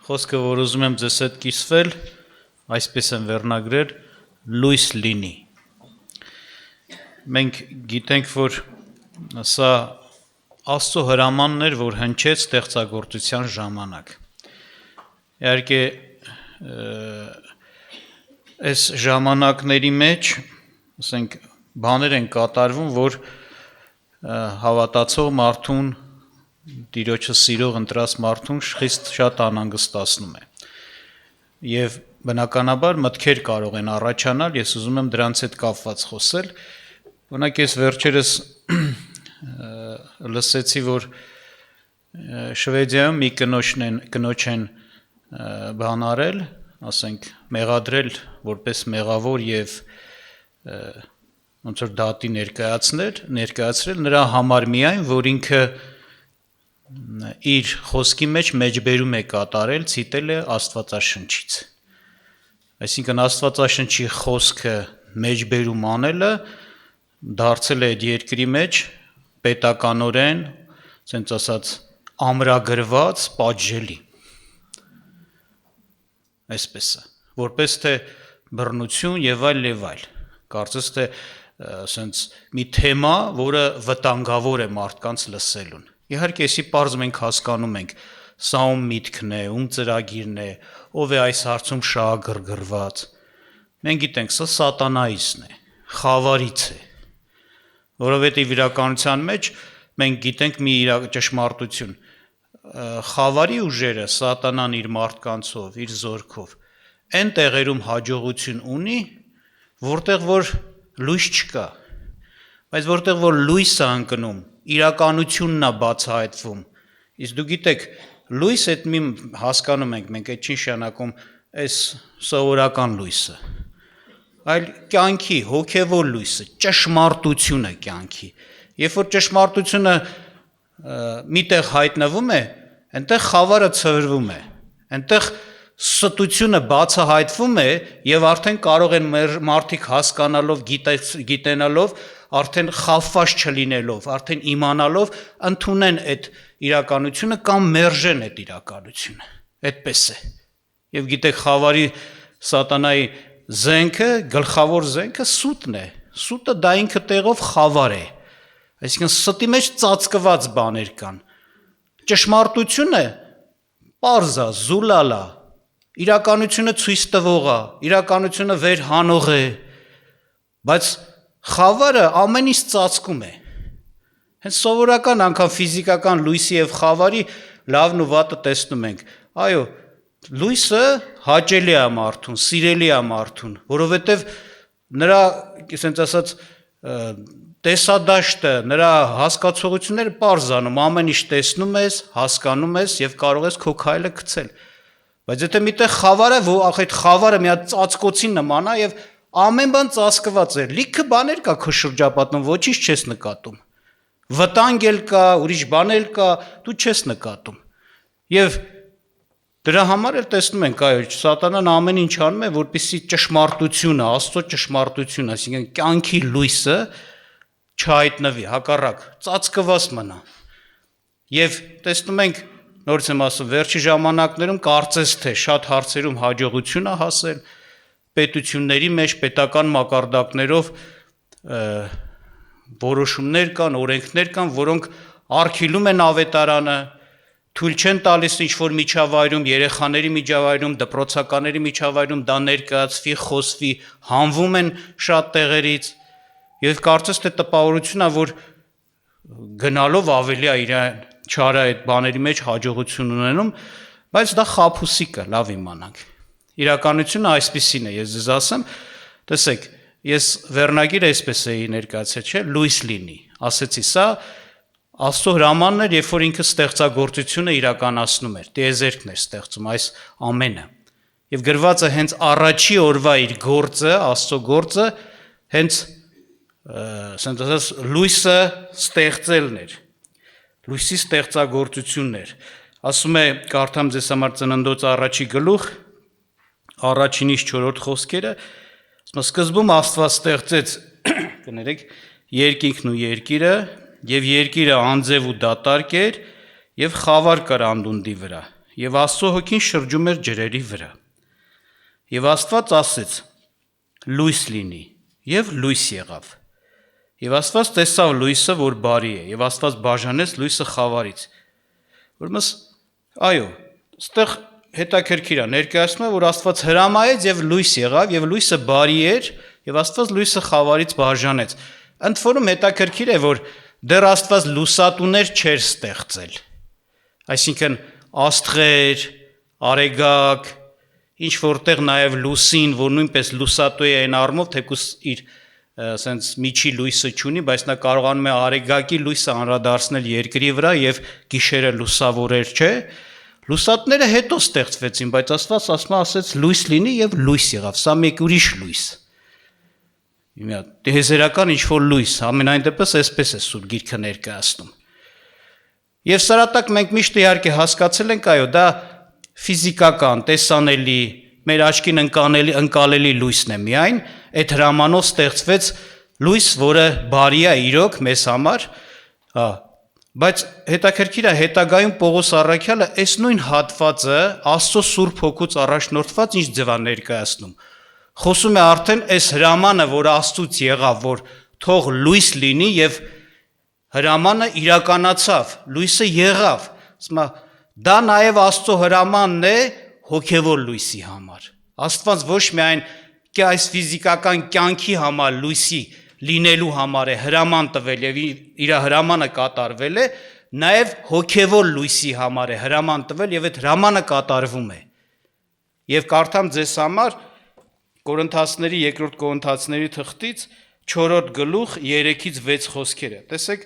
Խոսքը, որ ուզում եմ ձեզ հետ կիսվել, այսպես եմ վերնագրել, լույս լինի։ Մենք գիտենք, որ սա Աստծո հրամանն էր, որ հնչեց ստեղծագործության ժամանակ։ Իհարկե, այս ժամանակների մեջ, ասենք, բաներ են կատարվում, որ հավատացող մարդուն, Տիրոջը սիրող ընտրած մարդուն խիստ շատ անհանգստացնում է։ Եվ բնականաբար մտքեր կարող են առաջանալ, ես ուզում եմ դրանց հետ կապված խոսել։ Օրինակ ես վերջերս լսեցի, որ Շվեդիայում մի կնոջ են բան արել, ասենք, մեղադրել որպես մեղավոր եւ ոնց որ դատի ներկայացրել նրա համար միայն, որ ինքը իր խոսքի մեջ մեջբերում է կատարել, ցիտել է Աստվածաշնչից։ Այսինքն Աստվածաշնչի խոսքը մեջբերում անելը դարձել է այդ երկրի մեջ պետականորեն, ասենք ասած, ամրագրված, պատժելի։ Այսպես է, որպես թե բռնություն եւ այլ։ Կարծես թե ասենց մի թեմա, որը վտանգավոր է մարդկանց լսելուն։ Իհարկե, էսի պարզ մենք հասկանում ենք, սա ում միտքն է, ում ծրագիրն է, ով է այս հարցում շահագրգռված։ Մենք գիտենք, սա սատանայիսն է, խավարից է, որովհետև իրականության մեջ մենք գիտենք մի ճշմարտություն։ Խավարի ուժերը, սատանան իր մարդկանցով, իր զորքով, այն տեղերում հաջողություն ունի, որտեղ որ լույս չկա, բայց որտեղ որ լույսը ընկնում, իրականությունն է բացահայտվում։ Իսկ դու գիտեք, լույս այդ մի հասկանում ենք, մենք այդ չի նշանակում այս սովորական լույսը, այլ կյանքի, հոգևոր լույսը, ճշմարտությունը կյանքի։ Երբ որ ճշմարտությունը միտեղ հայտնվում է, այնտեղ խավարը ցրվում է, այնտեղ ստությունը բացահայտվում է եւ արդեն կարող են մարդիկ հասկանալով, գիտենալով, արդեն խավված չլինելով, արդեն իմանալով ընդունեն այդ իրականությունը կամ մերժեն այդ իրականությունը։ Այդպես է։ Եվ գիտեք, խավարի սատանայի զենքը, գլխավոր զենքը սուտն է։ Սուտը դա ինքը տեղով խավար է։ Այսինքն ստի մեջ ծածկված բաներ կան։ Ճշմարտությունը պարզ է, զուլալ է, իրականությունը ցույց տվող է, իրականությունը վեր հանող է, բայց խավարը ամեն ինչ ծածկում է։ Հենց սովորական անգամ ֆիզիկական լույսի եւ խավարի լավն ու վատը տեսնում ենք։ Այո, լույսը հաճելի է մարդուն, սիրելի է մարդուն, որովհետեւ նրա, ասենց ասած, տեսադաշտը, նրա հասկացողությունները պարզանում, ամեն ինչ տեսնում ես, հասկանում ես եւ կարող ես քո քայլը գցել։ Բայց եթե միտեղ խավարը, այդ խավարը մի հատ ծածկոցի նման է եւ ամեն բան ծածկված է, լիքը բաներ կա քո շրջապատում, ոչինչ չես նկատում։ Վտանգ էլ կա, ուրիշ բան էլ կա, դու չես նկատում։ Եվ դրա համար էլ տեսնում ենք, այո, սատանան ամեն ինչ անում է, որպեսզի ճշմարտությունը, Աստծո ճշմարտությունը, այսինքն կյանքի լույսը չհայտնվի, հակառակ, ծածկված մնա։ Եվ տեսնում ենք, նորից եմ ասում, վերջի ժամանակներում կարծես թե շատ հարցերում հաջողություն է հասել, պետությունների մեջ պետական մակարդակներով որոշումներ կան, օրենքներ կան, որոնք արգելում են ավետարանը, թույլ չեն տալիս ինչ-որ միջավայրում, երեխաների միջավայրում, դպրոցականների միջավայրում դա ներկայացվի, խոսվի, հանվում են շատ տեղերից, եւ կարծես թե տպավորություն է, որ գնալով ավելի է իրան չարը այդ բաների մեջ հաջողություն ունենում, բայց դա խաբուսիկ է, լավ իմանանք։ Իրականությունը այսպիսին է, ես ձեզ ասեմ, տեսեք, ես վերնագիրը այսպես էի ներկայացրել, չէ, լույս լինի, ասեցի, սա Աստծո հրամանն էր, երբ որ ինքը ստեղծագործությունը իրականացնում էր, տիեզերքն էր ստեղծում այս ամենը։ Եվ գրված է հենց առաջի օրվա իր գործը, Աստծո գործը, հենց ասենք ասած լույսը ստեղծելն էր, լույսի ստեղծագործությունն էր։ Ասում է, կարդամ ձեզ համար Ծննդոց առաջի գլուխ, առաջինից 4-րդ խոսքերը, ասում է, սկզբում Աստված ստեղծեց, կներեք, երկինքն ու երկիրը, եւ երկիրը անձև ու դատարկ էր, եւ խավար կար անդունդի վրա, եւ Աստծո հոգին շրջում էր ջրերի վրա։ Եվ Աստված ասեց. լույս լինի, եւ լույս եղավ։ Եվ Աստված տեսավ լույսը, որ բարի է, եւ Աստված բաժանեց լույսը խավարից։ Ուրեմն, այո, այստեղ հետաքրքիր է, ներկայացնում է, որ Աստված հրամայեց եւ լույս եղավ, եւ լույսը բարի էր, եւ Աստված լույսը խավարից բաժանեց։ Ընդ որում հետաքրքիր է, որ դեռ Աստված լուսատուներ չէր ստեղծել։ Այսինքն աստղեր, արեգակ, ինչ որտեղ նաև լուսին, որ նույնպես լուսատու է այն առումով, թեկուզ իր սենց միջի լույսը չունի, բայց նա կարողանում է արեգակի լույսը անդրադարձնել երկրի վրա եւ գիշերը լուսավորեր, չէ՞։ Լուսատները հետո ստեղծվեցին, բայց Աստված ասեց լույս լինի եւ լույս եղավ։ Սա մեկ ուրիշ լույս։ Տիեզերական ինչ-որ լույս, ամենայն դեպս այսպես է Սուրբ Գիրքը ներկայացնում։ Եվ սրատակ մենք միշտ իհարկե հասկացել ենք, այո, դա ֆիզիկական, տեսանելի, մեր աչքին ընկալելի լույսն է միայն, այդ հրամանով ստեղծվեց լույս, որը բարի է իրոք մեզ համար, բայց հետաքրքիր է հետագայում Պողոս առաքյալը այս նույն հատվածը Աստծո Սուրբ Հոգուց առաջնորդված ինչ ձև է ներկայացնում։ Խոսում է արդեն այս հրամանը, որ Աստծուց եղավ, որ թող լույս լինի եւ հրամանը իրականացավ, լույսը եղավ։ Դա նաև Աստծո հրամանն է հոգևոր լույսի համար։ Աստված ոչ միայն այս ֆիզիկական կյանքի համար լույսի լինելու համար է հրաման տվել եւ իր հրամանը կատարվել է, նաև հոգևոր լույսի համար է հրաման տվել եւ այդ հրամանը կատարվում է։ Եվ կարդամ ձեզ համար Կորինթացիների 2 Կորինթացիների թղթից 4-րդ գլուխ 3-ից 6 խոսքերը։ Տեսեք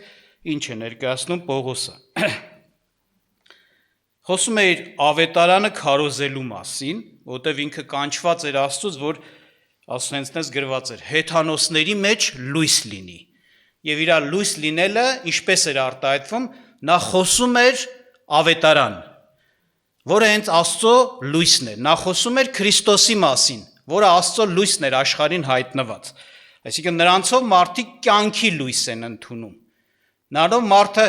ինչ է ներկայացնում Պողոսը։ Խոսում է իր ավետարանը քարոզելու մասին, որտեղ ինքը կանչված էր Աստծուց, որ ասենցնես գրված էր հեթանոսների մեջ լույս լինի։ Եվ իր լույս լինելը ինչպես էր արտահայտվում, նա խոսում էր ավետարան, որը հենց Աստծո լույսն է։ Նա խոսում էր Քրիստոսի մասին, որը Աստծո լույսն էր աշխարհին հայտնված։ Այսինքն նրանցով մարդիկ կյանքի լույս են ընդունում։ Նրանով մարդը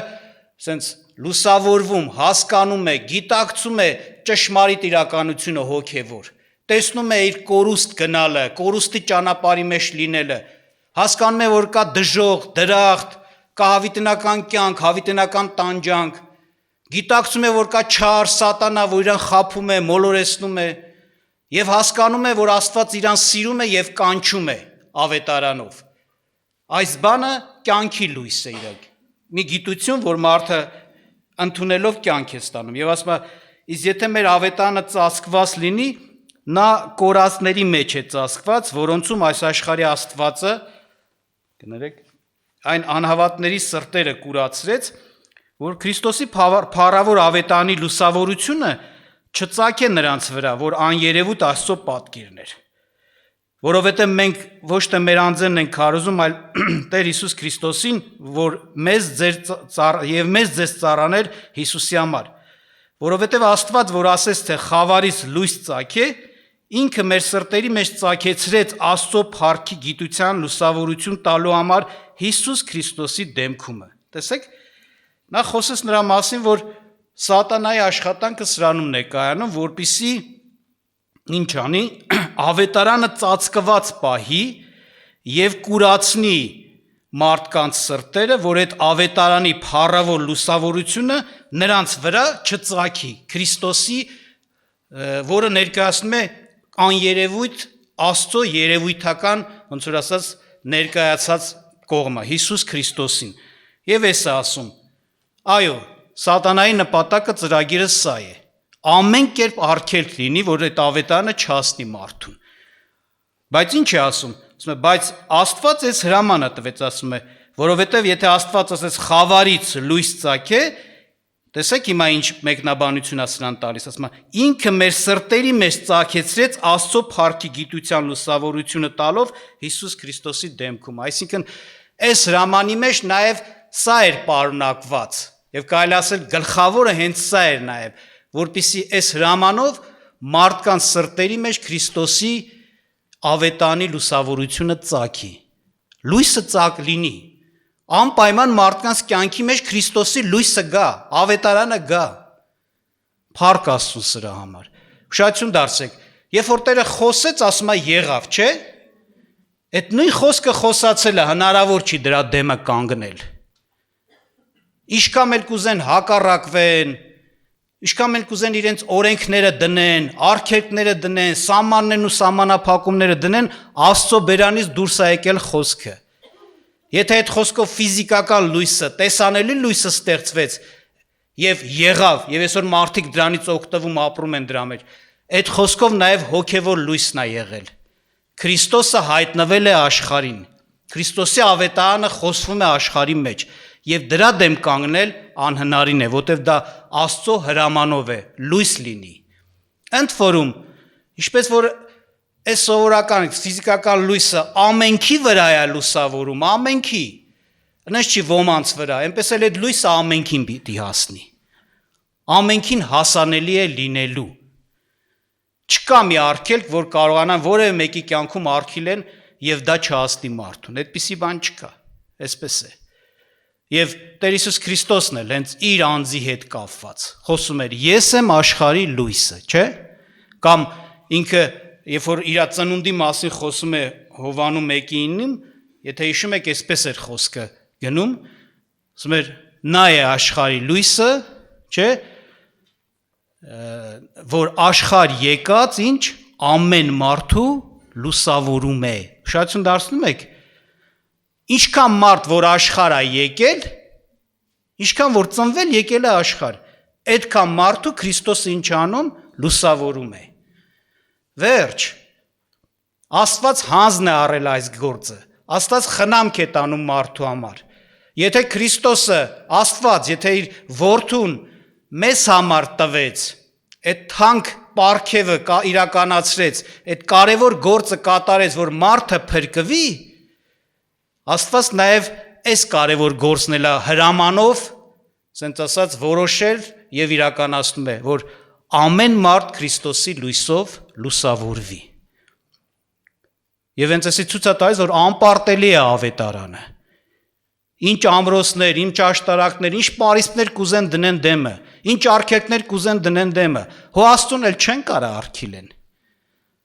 սենց լուսավորվում, հասկանում է, գիտակցում է ճշմարիտ իրականությունը հոգևոր, տեսնում է իր կորուստ գնալը, կորուստի ճանապարհի մեջ լինելը, հասկանում է, որ կա դժոխք, դրախտ, կա հավիտենական կյանք, հավիտենական տանջանք, գիտակցում է, որ կա չար սատանա, որ իրան խաբում է, մոլորեցնում է, եւ հասկանում է, որ Աստված իրան սիրում է եւ կանչում է ավետարանով։ Այս բանը կյանքի լույս է իրոք։ Մի գիտություն, որ մարդը ընդունելով կյանք է ստանում։ Եվ ասում է, իսկ եթե մեր ավետարանը ծածկված լինի, նա կորածների մեջ է ծածկված, որոնցում այս աշխարհի Աստվածը, կներեք, այն անհավատների սրտերը կուրացրեց, որ Քրիստոսի փառավոր ավետարանի լուսավորությունը չծագե նրանց վրա, որ աներևույթ Աստծո պատկերն էր։ Որովհետև մենք ոչ թե մեր անձերն ենք քարոզում, այլ Տեր Հիսուս Քրիստոսին, որ մեզ ձեզ ծառաներ Հիսուսի համար։ Որովհետև Աստված, որ ասեց, թե խավարից լույս ծագե, ինքը մեր սրտերի մեջ ծագեցրեց Աստծո փառքի գիտության լուսավորություն տալու համար Հիսուս Քրիստոսի դեմքումը։ Տեսեք, նա խոսեց նրա մասին, որ սատանայի աշխատանքը սրանում է կայանում, որպիսի ինչ անի, ավետարանը ծածկված պահի եւ կուրացնի մարդկանց սրտերը, որ այդ ավետարանի փառավոր լուսավորությունը նրանց վրա չծագի, Քրիստոսի, որը ներկայացնում է աներևույթ Աստծո երևույթական, ոնց որ ասած, ներկայացած կողմը, Հիսուս Քրիստոսին։ Եվ էս է ասում, այո, սատանայի նպատակը ծրագիրը սա է, ամեն կերպ արգելք լինի, որ այդ ավետարանը չհասնի մարդուն։ Բայց ինչ է ասում, ասում է, բայց Աստված այս հրամանը տվեց, ասում է, որովհետև եթե Աստված ասեց խավարից լույս ծագե, տեսեք հիմա ինչ մեկնաբանություն է սրան տալիս, ասում է, ինքը մեր սրտերի մեջ ծագեցրեց Աստծո փառքի գիտության լուսավորությունը տալով Հիսուս Քրիստոսի դեմքում։ Այսինքն այս հրամանի մեջ նաև սա էր պարունակված, եւ կարելի ասել գլխավորը հենց սա էր նաև, որպիսի այս հրամանով մարդկանց սրտերի մեջ Քրիստոսի ավետանի լուսավորությունը ծագի, լույսը ծագ լինի, անպայման մարդկանց կյանքի մեջ Քրիստոսի լույսը գա, ավետարանը գա, Փառք Աստծուն սրա համար։ Ուշադրություն դարձեք, երբ որ Տերը խոսեց, ասում է եղավ, չէ՞։ Այդ նույն խոսքը խոսացել է, հնարավոր չի դրա դեմը կանգնել։ Ինչքան էլ կուզեն հակառակվեն, ինչքան էլ կուզեն իրենց օրենքները դնեն, արգելքները դնեն, սահմաններն ու սահմանափակումները դնեն, Աստծո բերանից դուրս է եկել խոսքը։ Եթե այդ խոսքով ֆիզիկական լույսը, տեսանելի լույսը ստեղծվեց եւ եղավ, եւ այսօր մարդիկ դրանից օգտվում ապրում են դրա մեջ, այդ խոսքով նաեւ հոգեվոր լույսն է եղել։ Քրիստոսը հայտնվել է աշխարհին։ Քրիստոսի ավետարանը խոսվում է աշխարհի մեջ եւ դրա դեմ կանգնել անհնարին է, որտեւ դա Աստծո հրամանով է լույս լինի։ Ընդ որում, ինչպես որ այս սովորական ֆիզիկական լույսը ամենքի վրա է լուսավորում, ամենքի, այնպես չի ոմանց վրա, այնպես էլ այդ լույսը ամենքին պիտի հասնի։ Ամենքին հասանելի է լինելու։ Չկա մի արգելք, որ կարողանան որևէ մեկի կյանքում արգելեն եւ դա չհասնի մարդուն։ Այդպիսի բան չկա, այսպես է։ Եվ Տեր Հիսուս Քրիստոսն էլ հենց իր անձի հետ կապված խոսում էր. Ես եմ աշխարհի լույսը, չէ՞։ Կամ ինքը, երբ որ իր ծնունդի մասին խոսում է Հովանու 1:9, եթե հիշում եք, այսպես էր խոսքը գնում, ասում էր. նա է աշխարհի լույսը, չէ՞, որ աշխարհ եկած ինչ ամեն մարդու լուսավորում է։ Ուշադրություն դարձնում եք, ինչքան մարդ որ աշխարհ է եկել, ինչքան որ ծնվել եկել է աշխարհ, այդքան մարդու Քրիստոսը ինչ անում, լուսավորում է։ Վերջ, Աստված հանձն է առել այս գործը, Աստված խնամք է տանում մարդու համար։ Եթե Քրիստոսը, Աստված, եթե իր որդուն մեզ համար տվեց, այդ թանկ պարգևը իրականացրեց, այդ կարևոր գործը կատարեց, որ մարդը փրկվի, Աստված նաև այս կարևոր գործն էլ հրամանով, ասենց ասած, որոշել եւ իրականացնում է, որ ամեն մարդ Քրիստոսի լույսով լուսավորվի։ Եվ հենց էսի ցույց է տալիս, որ անպարտելի է ավետարանը։ Ինչ ամրոցներ, ինչ աշտարակներ, ինչ պարիսպներ կուզեն դնեն դեմը, ինչ արգելքներ կուզեն դնեն դեմը, հո Աստծուն էլ չեն կարող արգելեն։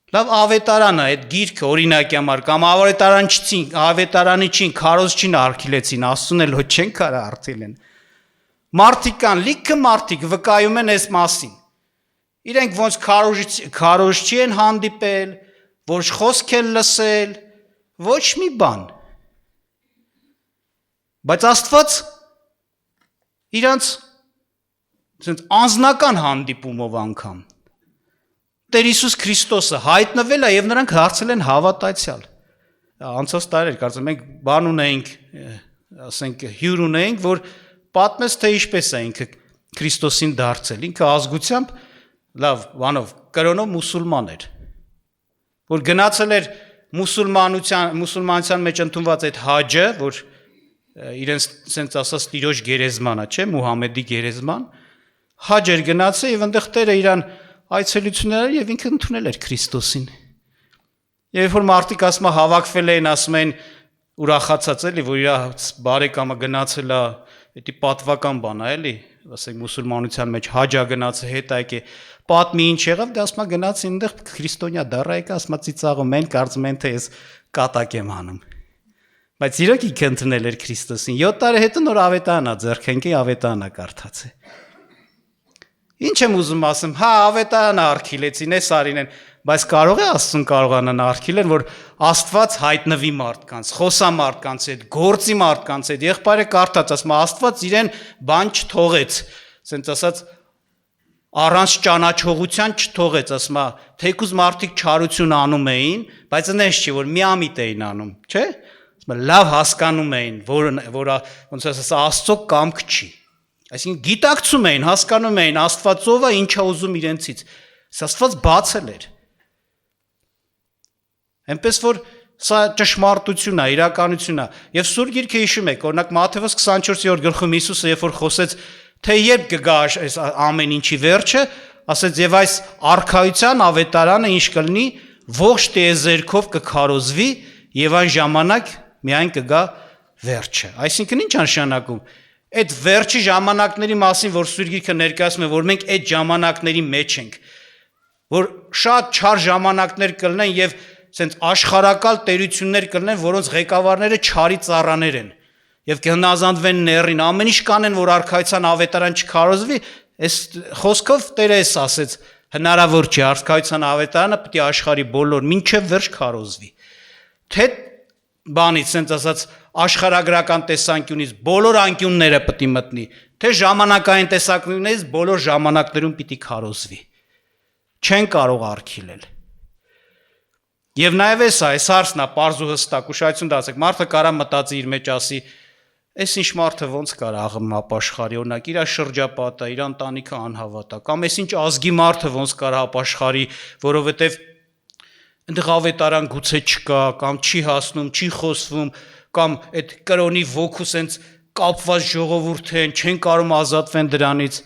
Լավ ավետարանը, այդ գիրքը օրինակի համար, կամ ավետարանիչին, քարոզչին արգելեցին, Աստծուն էլ հո չեն կարող արգելեն։ Մարդիկ կան, լիքը մարդիկ վկայում են այս մասին։ Իրենք ոնց քարոզչի են հանդիպել, ոչ խոսք են լսել, ոչ մի բան։ Բայց Աստված իրանց անձնական հանդիպումով անգամ Տեր Հիսուս Քրիստոսը հայտնվել է եւ նրանք դարձել են հավատացյալ։ Անցած տարի կարծեմ մենք բան ունեինք, ասենք հյուր ունեինք, որ պատմեց թե ինչպես է ինքը Քրիստոսին դարձել։ Ինքը ազգությամբ լավ, բանով կրոնով մուսուլման էր, որ գնացել էր մուսուլմանության մեջ ընդունված այդ հաջը, որ իրենց սենց ասած տիրոջ գերեզմանը, չէ, Մուհամեդի գերեզման, հաջ էր գնացել եւ այնտեղ Տերը իրան այցելություններ եւ ինքը ընդունել էր Քրիստոսին։ Եվ որ մարդիկ ասում հավաքվել էին, ասում են ուրախացած էլի, որ իր բարեկամը գնացել է, դա պատվական բան է էլի, ասենք մուսուլմանության մեջ հաջա գնացել, հետ եկե, պատմի ինչ եղավ, դա ասում գնաց այնտեղ քրիստոնյա դառա եկա, ասում ծիծաղում են, կարծում են թե ես կատակ եմ անում։ Բայց իրոք ինքը ընդունել էր Քրիստոսին։ 7 տարի հետո նոր ավետարանա ձեռքենքի ավետարանա կարդաց է։ Ինչ եմ ուզում ասեմ, հա ավետարանը արգելեցին, էս արին են, բայց կարող է Աստծուն կարողանան արգելեն, որ Աստված հայտնվի մարդկանց, խոսա մարդկանց հետ, գործի մարդկանց հետ։ Եղբայրը կարդաց, ասում Աստված իրեն բան չթողեց, ասենց ասած առանց ճանաչողության չթողեց, ասում թեկուզ մարդիկ չարություն անում էին, բայց այնպես չի, որ միամիտ էին անում, չէ՞։ Լավ հասկանում էին, որ ոնց ասած Աստծո կամք չի։ Այսինքն գիտակցում էին, հասկանում էին Աստվածով է ինչա ուզում իրենցից։ Աստված բացել էր։ Այնպես որ սա ճշմարտություն է, իրականություն է։ Եվ Սուրբ Գիրքը հիշում եք, օրինակ Մատթեոս 24-րդ գլխում Հիսուսը երբ որ խոսեց, թե երբ կգա այս ամեն ինչի վերջը, ասեց եւ այս արքայության ավետարանը ինչ կլինի, ողջ տիեզերքով կքարոզվի եւ այն ժամանակ միայն կգա վերջը։ Այսինքն ինչ նշանակում։ Այդ վերջի ժամանակների մասին, որ Սուրբ Գիրքը ներկայացնում է, որ մենք այդ ժամանակների մեջ ենք, որ շատ չար ժամանակներ կլինեն եւ ասենց աշխարհակալ տերություններ կլինեն, որոնց ղեկավարները չարի ծառաներ են եւ կհնազանդվեն ներին, ամեն ինչ կանեն, որ արքայության ավետարան չքարոզվի, այս խոսքով Տերը էս ասեց, հնարավոր չէ արքայության ավետարանը պետք է աշխարհի բոլոր մինչեւ վերջ քարոզվի։ Թե բանից, ասենց ասած, աշխարհագրական տեսանկյունից բոլոր անկյունները պետք է մտնի, թե ժամանակային տեսանկյունից բոլոր ժամանակներում պիտի քարոզվի։ Չեն կարող արգիլել։ Եվ նաև այս հարցն է պարզ ու հստակ, ուշադրություն դարձեք, մարդը կարա մտածի իր մեջ ասի, այս ինչ մարդը ոնց կարա աղմ ապաշխարի, օրինակ իր շրջապատը, իր ընտանիքը անհավատա, կամ այս ինչ ազգի մարդը ոնց կարա ապաշխարի, որովհետև այնտեղ ավետարան գուցե չկա, կամ չի հասնում, չի խոսվում, կամ այդ կրոնի ոգու սենց կապված ժողովուրդ են, չեն կարող ազատվեն դրանից։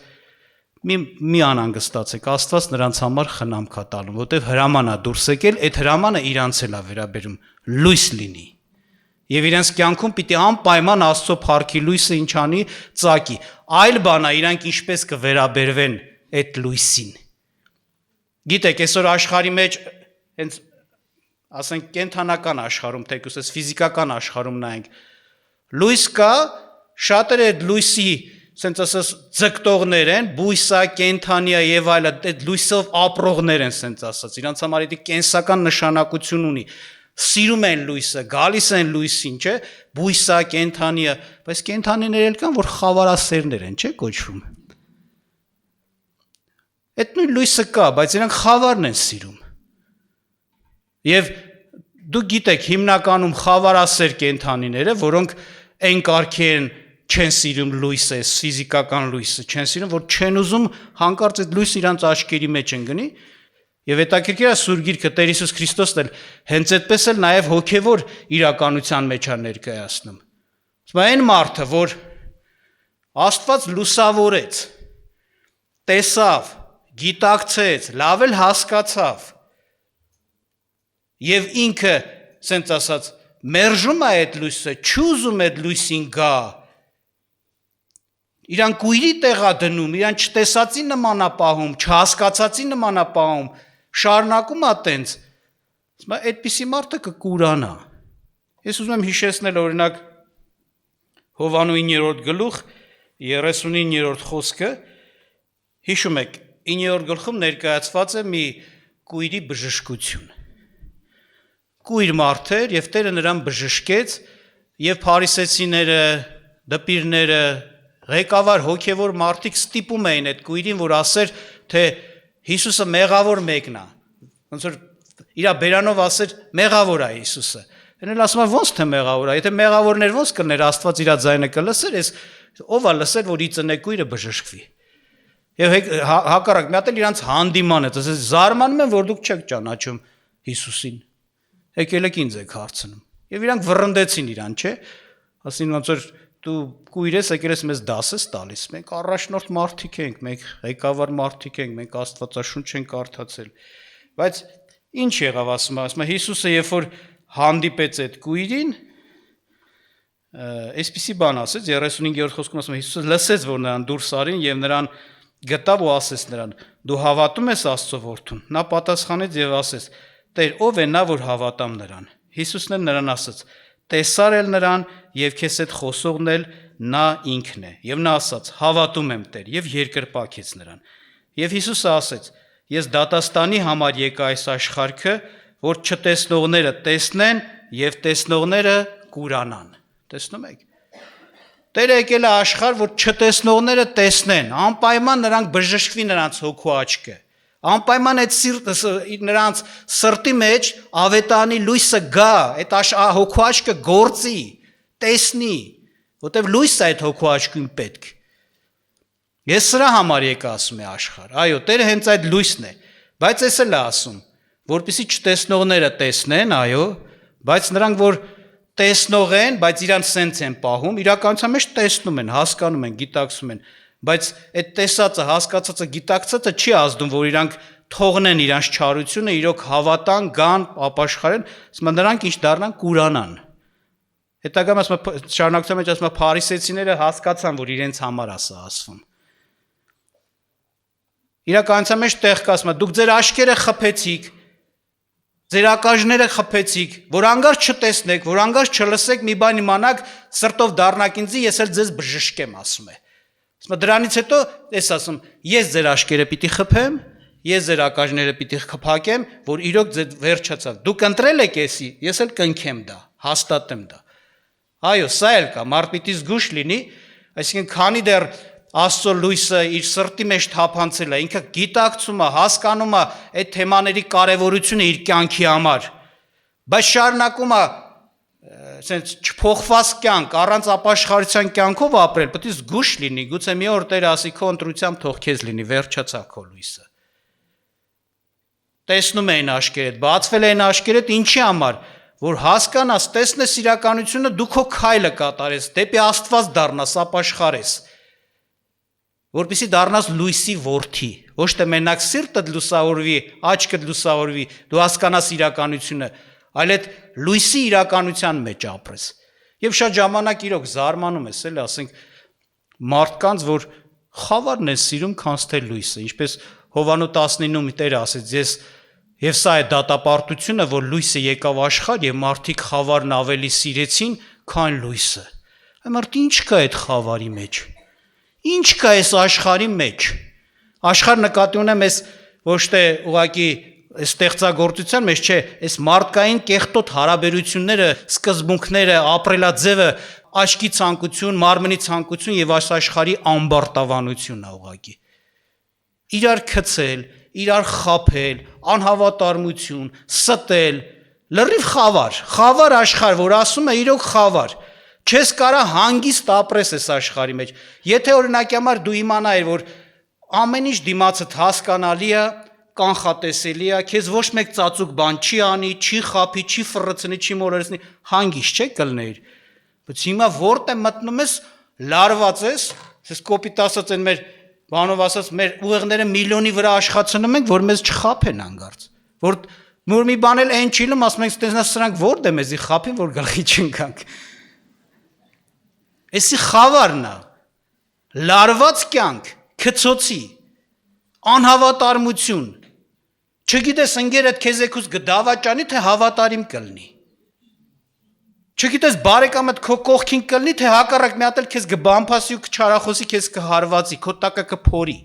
Մի անհանգստացեք, Աստված նրանց համար խնամք է տալու, որտեղ հրամանա դուրս եկել, այդ հրամանը իրանց էլ է վերաբերում, լույս լինի։ Եվ իրենց կյանքում պիտի անպայման Աստծո փառքի լույսը ինչ անի, ծագի։ Այլ բան է, իրանք ինչպես կվերաբերվեն այդ լույսին։ Գիտեք, այսօր աշխարհի մեջ հենց ասենք կենթանական աշխարհում, թեկուզ այս ֆիզիկական աշխարհում նայենք, լույս կա, շատերը այդ լույսի, ասենց ասած, ձգտողներ են, բույսա, կենթանիա եւ այլն, այդ լույսով ապրողներ են, ասենց ասած, իրանց համար դա կենսական նշանակություն ունի։ Սիրում են լույսը, գալիս են լույսին, չէ՞, բույսա, կենթանիա, բայց կենթանիներ էլ կան, որ խավարասերներ են, չէ՞ կոչվում։ Այդ նույն լույսը կա, բայց իրանք խավարն են սիրում։ Եվ դուք գիտեք հիմնականում խավարասեր կենթանիները, որոնք այն կարգի են չեն սիրում լույսը, ֆիզիկական լույսը, չեն սիրում, որ չեն ուզում հանկարծ այդ լույսը իրանց աչքերի մեջ են գնի, եւ հետաքրքիր է Սուրբ Գիրքը Տեր Հիսուս Քրիստոսն էլ հենց այդպես էլ նաեւ հոգեվոր իրականության մեջ է ներկայացնում։ Իսկ այն մարդը, որ Աստված լուսավորեց, տեսավ, գիտակցեց, լավ էլ հասկացավ, եւ ինքը, ասենց ասած, մերժում է այդ լույսը, չուզում այդ լույսին գա, իրան կույրի տեղա դնում, իրան չտեսածի նմանապահում, չհասկացածի նմանապահում, շարունակում է տենց, այդպիսի մարդը կկուրանա։ Ես ուզում եմ հիշեցնել օրինակ Հովհաննես 9-րդ գլուխ 39-րդ խոսքը, հիշում եք, 9-րդ գլխում ներկայացված է մի կույրի բժշկություն։ Կույր մարդ էր եւ Տերը նրան բժշկեց եւ փարիսեցիները, դպիրները, ղեկավար հոգևոր մարդիկ ստիպում էին այդ կույրին, որ ասեր, թե Հիսուսը մեղավոր մեկն է։ Ոնց որ իր բերանով ասեր, մեղավոր է Հիսուսը։ Էնել ասում է, ոնց թե մեղավոր է, եթե մեղավորներ ոնց կներ, Աստված իր ձայնը կլսեր, ես ով է լսեր, որ ի ծնե կույրը բժշկվի։ Եվ հակառակ մի հատ էլ իրանց հանդիման է, ասես զարմանում են, որ դուք չեք ճանաչում Հիսուսին։ Եկել եք ինձ եք հարցնում։ Եվ իրանք վռնդեցին իրան, չէ՞։ Ասին ոնց որ դու կույր ես, եկել ես մեզ դաս ես տալիս։ Մենք առաջնորդ մարդիկ ենք, մենք ղեկավար մարդիկ ենք, մենք Աստվածաշունչ ենք կարդացել։ Բայց ինչ եղավ ասում է Հիսուսը, երբ որ հանդիպեց այդ կույրին, այսպիսի բան ասեց 35-րդ խոսքում ասում է Հիսուսը լսեց, որ նրան դուրս արին եւ նրան գտավ ու ասեց նրան. դու հավատում ես Աստծո որդուն։ Նա պատասխանեց եւ ասեց. Տեր, ով է նա, որ հավատամ նրան։ Հիսուսն էլ նրան ասաց. տեսար էլ նրան եւ քեզ հետ խոսողն էլ նա ինքն է։ Եվ նա ասաց. հավատում եմ Տեր, եւ երկրպագեց նրան։ Եվ Հիսուսը ասեց. ես դատաստանի համար եկա այս աշխարհքը, որ չտեսնողները տեսնեն եւ տեսնողները կուրանան։ Տեսնում եք։ Տերը եկել է աշխարհ, որ չտեսնողները տեսնեն, անպայման նրանք բժշկվի նրանց հոգու աչքը։ Անպայման այդ նրանց սրտի մեջ ավետանի լույսը գա, այդ հոգու աչքը գործի, տեսնի, որտեվ լույսը այդ հոգու աչքին պետք։ Ես սրա համար եկա ասում է աշխարհ։ Այո, Տերը հենց այդ լույսն է, բայց էս էլ է ասում, որպեսզի չտեսնողները տեսնեն, այո, բայց նրանք որ տեսնող են, բայց իրանք սենց են պահում, իրականության մեջ տեսնում են, հասկանում են, գիտակցում են, բայց այդ տեսածը, հասկացածը, գիտակցածը չի ազդում, որ իրանք թողնեն իրանց չարությունը, իրոք հավատան, գան, ապաշխարեն, ասում նրանք ինչ դառնան, կուրանան։ Հետագայում ասում շարունակության մեջ ասում փարիսեցիները հասկացան, որ իրենց համար ասա ասվում։ Իրականության մեջ տեղ կա ասում դուք ձեր աշկերը խփեցիք, ձեր ակաժները խփեցիք, որ անգար չտեսնեք, որ անգար չլսեք, մի բան իմանաք, սրտով դառնաք ինձի, ես էլ ձեզ բժշկեմ, ասում է։ Ասում դրանից հետո էս ասում, ես ձեր աշկերը պիտի խփեմ, ես ձեր ակաժները պիտի խփակեմ, որ իրոք ձեր վերջացավ։ Դուք ընտրել եք էսի, ես էլ կնքեմ դա, հաստատեմ դա։ Այո, սա էլ կա, մարդ պիտի զգուշ լինի, այսինքն քանի դեռ Աստծո լույսը իր սրտի մեջ թափանցել է, ինքը գիտակցում է, հասկանում է այդ թեմաների կարևորությունը իր կյանքի համար, բայց շարունակում է ասենց չփոխված կյանք, առանց ապաշխարության կյանքով ապրել, պետք է զգուշ լինի, գուցե մի օր Տերը ասի քո ընտրությամբ թող քեզ լինի, վերջացա քո լույսը։ Տեսնում էին աշկերդ, բացվել էին աշկերդ ինչի համար, որ հասկանաս, տեսնես իրականությունը, դու քո քայլը կատարես, դեպի Աստված դառնաս, ապաշխարես, որպեսզի դառնաս լույսի որդի, ոչ թե մենակ սիրտդ լուսավորվի, աչքդ լուսավորվի, դու հասկանաս իրականությունը, այլ այդ լույսի իրականության մեջ ապրես։ Եվ շատ ժամանակ իրոք զարմանում ես, էլի ասենք մարդկանց, որ խավարն է սիրում, քան թե լույսը, ինչպես Հովանու 19-ում Տերը ասեց, եւ սա է դատապարտությունը, որ լույսը եկավ աշխարհ եւ մարդիկ խավարն ավելի սիրեցին, քան լույսը։ Ամառ ինչ կա այդ խավարի մեջ։ Ինչ կա այս աշխարհի մեջ։ Աշխարհ նկատի ունեմ այս ոչ թե ուղղակի ստեղծագործության մեջ, չէ, այս մարդկային կեղտոտ հարաբերությունները, սկզբունքները, ապրելաձևը, աչքի ցանկություն, մարմնի ցանկություն եւ այս աշխարհի ամբարտավանությունն է ուղղակի։ Իրար քցել, իրար խաբել, անհավատարմություն, ստել, լրիվ խավար աշխարհ, որ ասում է իրոք խավար։ Չես կարա հանգիստ ապրես այս աշխարհի մեջ։ Եթե օրինակի համար դու իմանայիր, որ ամեն ինչ դիմացդ հասկանալի է, կանխատեսելի է, քեզ ոչ մեկ ծածուկ բան չի անի, չի խափի, չի ֆռցնի, չի մոլորեցնի, հանգիստ չէ կլներ։ Բայց հիմա որտե մտնում ես, լարված ես, ես կոպիտ ասած են մեր բանով ասած մեր ուղեղները միլիոնի վրա աշխատում ենք, որ մեզ չխափեն հանգարց։ Որ մի բան էլ այն չի լում, ասում ենք, տեսնես սրանք որտե մեզի խափին, որ գլխի չընկանք։ Էսի խավարն է, լարված կյանք, քցոցի, անհավատարմություն, չգիտես ընկերդ քեզ եկուս գդավաճանի, թե հավատարիմ կլնի, չգիտես բարեկամդ քո կողքին կլնի, թե հակառակ մի հատ էլ քեզ կբամփասի ու կչարախոսի, քեզ կհարվածի, քո տակը կփորի,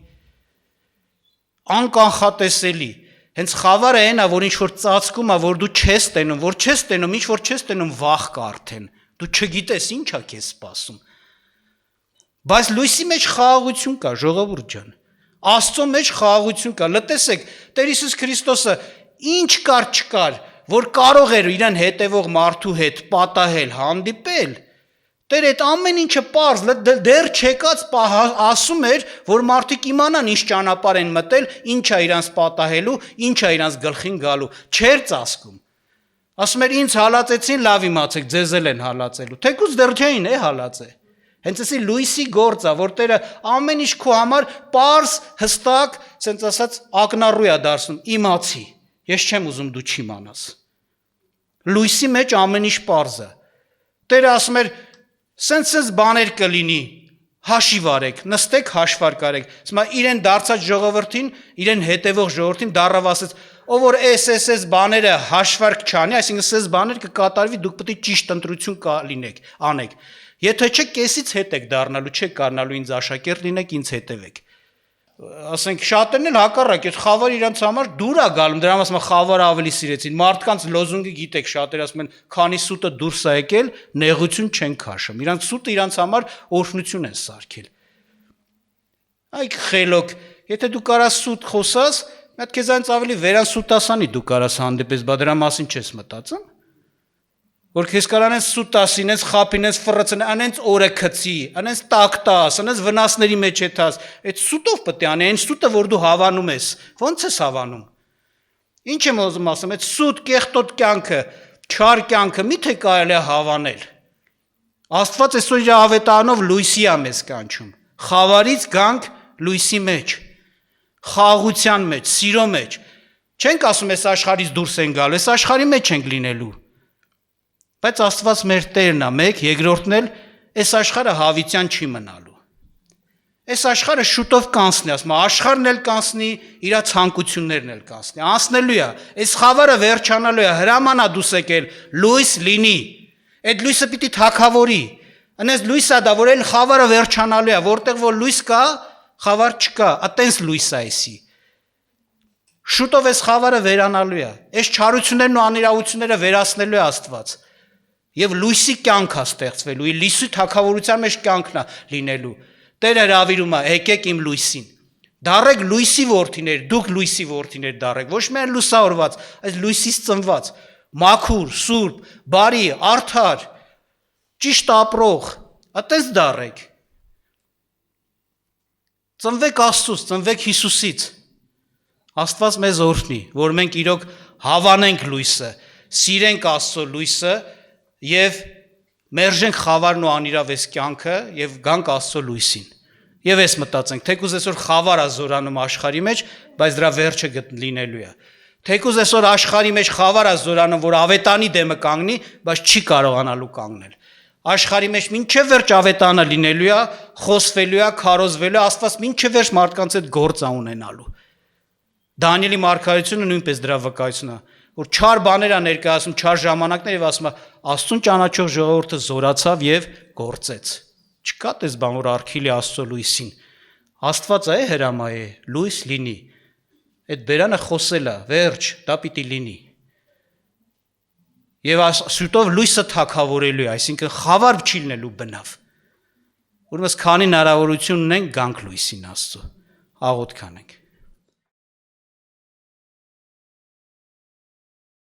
անկանխատեսելի, հենց խավարը այն է, որ ինչ-որ ծածկում է, որ դու չես տենում, որ չես տենում, ինչ-որ չես տենում, վախ կա արդեն, դու չգիտես ինչ է քեզ սպասում։ Բայց լույսի մեջ խաղաղություն կա, ժողովուրդ ջան։ Աստծո մեջ խաղաղություն կա։ Լտեսեք, Տեր Հիսուս Քրիստոսը ինչ կար չկար, որ կարող էր իրեն հետևող մարդու հետ պատահել, հանդիպել։ Տեր այդ ամեն ինչը պարզ, դեռ չեկած ասում էր, որ մարդիկ իմանան ինչ ճանապարհ են մտել, ինչ է իրանց պատահելու, ինչ է իրանց գլխին գալու, չէր ծածկում։ Ասում էր ինձ հալածեցին, լավ իմացեք, ձեզ էլ են հալածելու, թեկուզ դեռ չէին հալածե։ Հենց էսի լույսի գործ է, որ Տերը ամեն ինչ քո համար պարզ, հստակ, ասենց ասած, ակնառու է դարձնում, իմացի։ Ես չեմ ուզում դու չիմանաս։ Լույսի մեջ ամեն ինչ պարզ է։ Տերը ասում էր, սենց բաներ կլինի, հաշիվ արեք, նստեք հաշվարկ արեք։ Ասում է իրեն դարձած ժողովրդին, իրեն հետևող ժողովրդին դառավ ասեց, ով որ էս բաները հաշվարկ չանի, այսինքն էս բաներ կկատարվի, դուք պետք է ճիշտ ընտրություն լինեք, անեք։ Եթե չէ, կեսից հետ եք դառնալու, չեք կարնալու ինձ աշակերտ լինեք, ինձ հետևեք։ Ասենք շատերն էլ հակառակ, այդ խավարը իրանց համար դուր է գալու, դրա համար խավարը ավելի սիրեցին։ Մարդկանց լոզունգը գիտեք, շատերը ասում են, քանի սուտը դուրս է եկել, նեղություն չեն քաշում։ Իրանց սուտը իրանց համար օրհնություն են սարքել։ Այ խելոք, եթե դու կարաս սուտ խոսաս, Այդ քեզանից ավելի վերանսուտասանի դու կարաս հանդիպես, բա դրա մասին չես մտածում։ Որ քեզ կարան սուտասին, ես խափին, ես ֆռցն, անենց օրը քցի, անենց տակտաս, անենց վնասների մեջ եթաս։ Այդ սուտով պետք է անի, այն սուտը, որ դու հավանում ես։ Ոնց ես հավանում։ Ինչ եմ ուզում ասեմ, այդ սուտ կեղտոտ կյանքը, չար կյանքը միթե կարելի է հավանել։ Աստված այսօր իր ավետարանով լույսի է մեզ կանչում։ Խավարից գանք լույսի մեջ, խաղաղության մեջ, սիրո մեջ։ Չենք ասում այս աշխարհից դուրս են գալու, այս աշխարհի մեջ ենք լինելու։ Բայց Աստված մեր Տերն է, մեկ, երկրորդն էլ այս աշխարհը հավիտյան չի մնալու։ Այս աշխարհը շուտով կանցնի, ասում եմ, աշխարհն էլ կանցնի, իր ցանկություններն էլ կանցնի։ Անցնելու է, այս խավարը վերջանալու է, հրամանա դուս եկել, լույս լինի։ Այդ լույսը պիտի թակավորի։ Անես լույսա դա, որ այն խավարը վերջանալու է, որտեղ որ լույս կա, խավար չկա, այտենց լույս է էսի։ Շուտով այս խավարը վերանալու է։ Այս չարություններն ու անիրավությունները վերացնելու է Աստված։ Եվ լույսի կյանք է ստեղծվելու, լույսի թակավորության մեջ կյանքն է լինելու։ Տերը հրավիրում է, եկեք իմ լույսին։ Դառեք լույսի որդիներ, դուք լույսի որդիներ դառեք, ոչ միայն լուսավորված, այս լույսից ծնված, մաքուր, սուրբ, բարի, արդար, ճիշտ ապրող, այտենց դառեք։ Ծնվեք Աստծուց, ծնվեք Հիսուսից։ Աստված մեզ օրհնի, որ մենք իրոք հավանենք լույսը, սիրենք Աստծո լույսը եւ մերժենք խավարն ու անիրավես կյանքը եւ գանք Աստծո լույսին։ Եվ ես մտածենք, թեկուզ այսօր խավար է զորանում աշխարհի մեջ, բայց դրա վերջը լինելու է։ Թեկուզ այսօր աշխարհի մեջ խավար է զորանում, որ ավետանի դեմը կանգնի, բայց չի կարողանալու կանգնել։ Աշխարհի մեջ մինչև վերջ ավետանը լինելու է, խոսվելու է, քարոզվելու է, Աստված մինչև վերջ մարդկանց հետ գործ է ունենալու։ Դանիելի մարգարեությունը նույնպես դրա վկայությունն է, որ չար բաներ է ներկայացնում, չար ժամանակներ եւ ասում է, Աստծուն ճանաչող ժողովուրդը զորացավ եւ գործեց։ Չկա դες բան, որ արքիլի Աստծո լույսին։ Աստված է հրամայ է, լույս լինի։ Այդ բերանը խոսել է, վերջ, դա պիտի լինի։ Եվ սուտով լույսը թակավորելու է, այսինքն խավար չի լինելու բնավ։ Ուրեմն քանի հնարավորություն ունենք գանք լույսին Աստծո։ Աղոթք անենք։